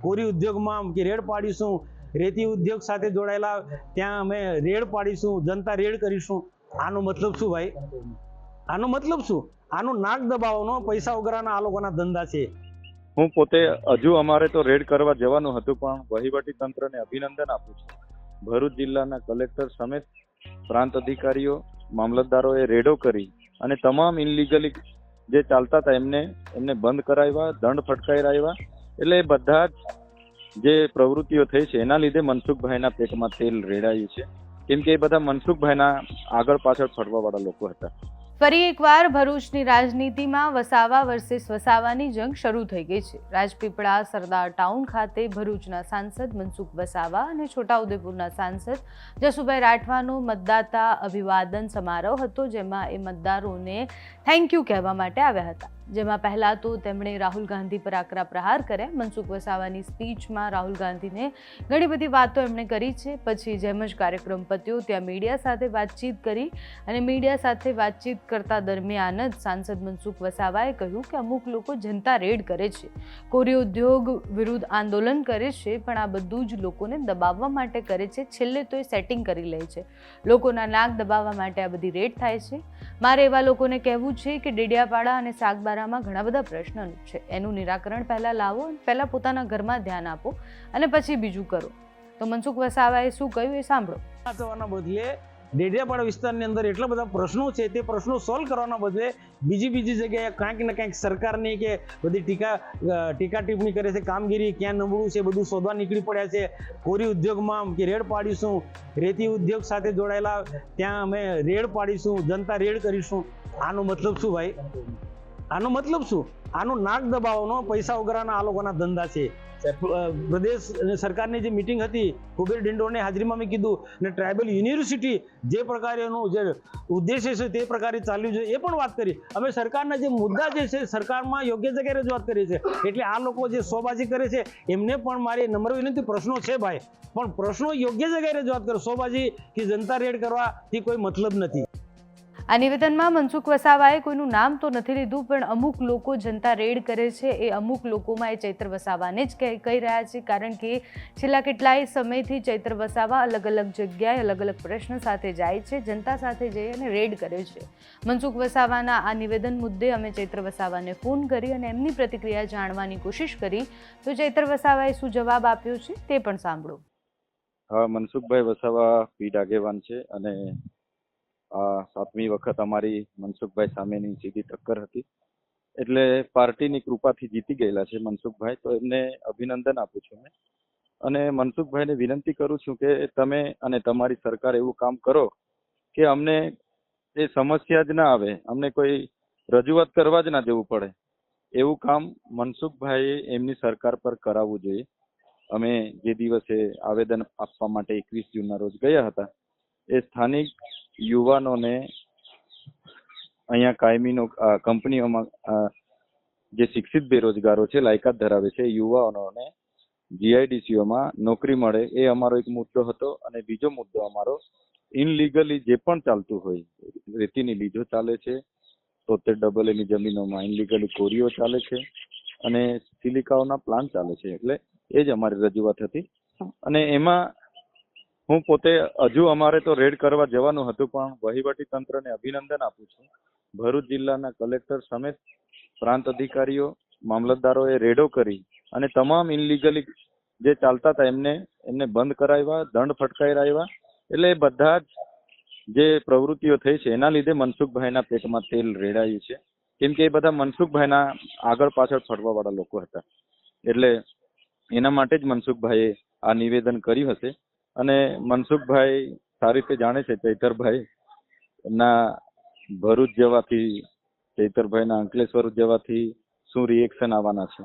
કોરી ઉદ્યોગમાં કે રેડ પાડીશું, રેતી ઉદ્યોગ સાથે જોડાયેલા ત્યાં અમે રેડ પાડીશું, જનતા રેડ કરીશું. આનો મતલબ શું ભાઈ? આનો મતલબ શું? આનું નાક દબાવવાનો, પૈસા વગરના આ લોકોના ધંધા છે. હું પોતે હજુ અમારે તો રેડ કરવા જવાનું હતું, પણ વહીવટી તંત્રને અભિનંદન આપું છું. ભરૂચ જિલ્લાના કલેક્ટર સમેત પ્રાંત અધિકારીઓ, મામલતદારોએ રેડો કરી અને તમામ ઇનલીગલી જે ચાલતા હતા એમને બંધ કરાવ્યા, દંડ ફટકારાવ્યા. એટલે બધા જ જે પ્રવૃત્તિઓ થઈ છે એના લીધે મનસુખભાઈના પેટમાં તેલ રેડાયું છે, કેમ કે એ બધા મનસુખભાઈના આગળ પાછળ ફરવા વાળા લોકો હતા. ફરી એકવાર ભરૂચની રાજનીતિમાં વસાવા વર્સિસ વસાવાની જંગ શરૂ થઈ ગઈ છે. રાજપીપળા સરદાર ટાઉન ખાતે ભરૂચના સાંસદ મનસુખ વસાવા અને છોટાઉદેપુરના સાંસદ જસુભાઈ રાઠવાનો મતદાતા અભિવાદન સમારોહ હતો, જેમાં એ મતદારોને થેન્ક યુ કહેવા માટે આવ્યા હતા. જેમાં પહેલા તો તેમણે રાહુલ ગાંધી પર આકરા પ્રહાર કર્યા. મનસુખ વસાવાની સ્પીચમાં રાહુલ ગાંધીને ઘણી બધી વાતો એમણે કરી છે. પછી જેમ જ કાર્યક્રમ પત્યો ત્યાં મીડિયા સાથે વાતચીત કરી અને મીડિયા સાથે વાતચીત કરતા દરમિયાન જ સાંસદ મનસુખ વસાવાએ કહ્યું કે અમુક લોકો જનતા રેડ કરે છે, કોરી ઉદ્યોગ વિરુદ્ધ આંદોલન કરે છે, પણ આ બધું જ લોકોને દબાવવા માટે કરે છે. છેલ્લે તો એ સેટિંગ કરી લે છે, લોકોના નાક દબાવવા માટે આ બધી રેડ થાય છે. મારે એવા લોકોને કહેવું છે કે ડેડિયાપાડા અને સાગબારામાં ઘણા બધા પ્રશ્નો છે, એનું નિરાકરણ પહેલા લાવો, પહેલા પોતાના ઘરમાં ધ્યાન આપો અને પછી બીજું કરો. તો મનસુખ વસાવાએ શું કહ્યું એ સાંભળો. થવાના બદલે ડેડિયાપાડા વિસ્તારની અંદર એટલા બધા પ્રશ્નો છે, તે પ્રશ્નો સોલ્વ કરવાના બદલે બીજી જગ્યાએ કાંઈક ને કાંઈક સરકારની કે બધી ટીકા ટિપ્પણી કરે છે, કામગીરી ક્યાં નબળું છે બધું શોધવા નીકળી પડ્યા છે. કોરી ઉદ્યોગમાં કે રેડ પાડીશું, રેતી ઉદ્યોગ સાથે જોડાયેલા ત્યાં અમે રેડ પાડીશું, જનતા રેડ કરીશું. આનો મતલબ શું ભાઈ? આનો મતલબ શું? આનું નાક દબાવવાનો, પૈસા વગરના આ લોકોના ધંધા છે. પ્રદેશ સરકારની જે મિટિંગ હતી, કુબેર ડિંડોરની હાજરીમાં મેં કીધું ને ટ્રાઇબલ યુનિવર્સિટી જે પ્રકારેનું જે ઉદ્દેશ્ય છે તે પ્રકારે ચાલ્યું છે એ પણ વાત કરી. અમે સરકારના જે મુદ્દા જે છે સરકારમાં યોગ્ય જગ્યાએ રજૂઆત કરી છે. એટલે આ લોકો જે શોબાજી કરે છે એમને પણ મારી નમ્ર વિનંતી, પ્રશ્નો છે ભાઈ, પણ પ્રશ્નો યોગ્ય જગ્યાએ રજૂઆત કરો. શોબાજી કે જનતા રેડ કરવાથી કોઈ મતલબ નથી. આ નિવેદનમાં મનસુખ વસાવાએ કોઈનું નામ તો નથી લીધું, પણ અમુક લોકો જનતા રેડ કરે છે એ અમુક લોકોમાં એ ચૈત્ર વસાવાને જ કહી રહ્યા છે, કારણ કે છેલ્લા કેટલાય સમયથી ચૈત્ર વસાવા અલગ અલગ જગ્યાએ અલગ અલગ પ્રશ્ન સાથે જાય છે, જનતા સાથે જઈ અને રેડ કરે છે. મનસુખ વસાવાના આ નિવેદન મુદ્દે અમે ચૈત્ર વસાવાને ફોન કરી અને એમની પ્રતિક્રિયા જાણવાની કોશિશ કરી, તો ચૈત્ર વસાવાએ શું જવાબ આપ્યો છે તે પણ સાંભળો. હા, મનસુખભાઈ વસાવા પીઢ આગેવાન છે અને આ 7મી વખત અમારી મનસુખભાઈ સામેની સીધી ટક્કર હતી, એટલે પાર્ટીની કૃપાથી જીતી ગયેલા છે મનસુખભાઈ. તો એમને અભિનંદન આપું છું મેં, અને મનસુખભાઈને વિનંતી કરું છું કે તમે અને તમારી સરકાર એવું કામ કરો કે અમને એ સમસ્યા જ ના આવે, અમને કોઈ રજૂઆત કરવા જ ના જવું પડે. એવું કામ મનસુખભાઈએ એમની સરકાર પર કરાવવું જોઈએ. અમે જે દિવસે આવેદન આપવા માટે 21 જૂનના રોજ ગયા હતા, એ સ્થાનિક યુવાનોને અહીંયા કાયમીનો કંપનીઓમાં જે શિક્ષિત બેરોજગારો છે, લાયકાત ધરાવે છે, યુવાનોને જીઆઈડીસીઓમાં નોકરી મળે એ અમારો એક મુદ્દો હતો. અને બીજો મુદ્દો અમારો ઇનલીગલી જે પણ ચાલતું હોય, રેતીની લીજો ચાલે છે, 70 ની જમીનોમાં ઇનલીગલી કોરીઓ ચાલે છે અને સિલિકાઓના પ્લાન્ટ ચાલે છે, એટલે એ જ અમારી રજૂઆત હતી. અને એમાં હું પોતે હજુ અમારે તો રેડ કરવા જવાનું હતું, પણ વહીવટી તંત્રને અભિનંદન આપું છું. ભરૂચ જિલ્લાના કલેક્ટર સમેત પ્રાંત અધિકારીઓ, મામલતદારોએ રેડો કરી અને તમામ ઇનલીગલી જે ચાલતા હતા એમને બંધ કરાવ્યા, દંડ ફટકારાવ્યા. એટલે બધા જ જે પ્રવૃત્તિઓ થઈ છે એના લીધે મનસુખભાઈના પેટમાં તેલ રેડાયું છે, કેમ કે એ બધા મનસુખભાઈના આગળ પાછળ ફરવા વાળા લોકો હતા. એટલે એના માટે જ મનસુખભાઈએ આ નિવેદન કર્યું હશે. અને મનસુખભાઈ સારી રીતે જાણે છે ચૈતરભાઈ ના ભરૂચ જવાથી, ચૈતરભાઈના અંકલેશ્વર જવાથી શું રિએક્શન આવવાના છે.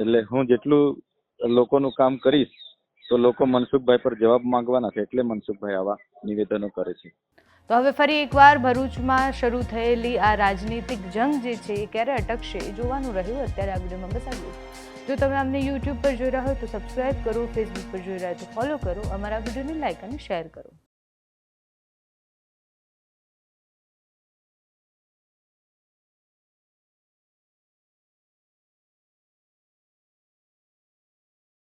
એટલે હું જેટલું લોકોનું કામ કરીશ તો લોકો મનસુખભાઈ પર જવાબ માંગવાના છે, એટલે મનસુખભાઈ આવા નિવેદનો કરે છે. તો હવે ફરી એકવાર ભરૂચમાં શરૂ થયેલી આ રાજનીતિક જંગ જે છે એ ક્યારે અટકશે એ જોવાનું રહ્યું. અત્યારે આ વિડીયોમાં બસ આવ્યું. જો તમે અમને યુટ્યુબ પર જોઈ રહ્યા હોય તો સબસ્ક્રાઇબ કરો, ફેસબુક પર જોઈ રહ્યા હોય તો ફોલો કરો, અમારા વિડીયોને લાઇક અને શેર કરો.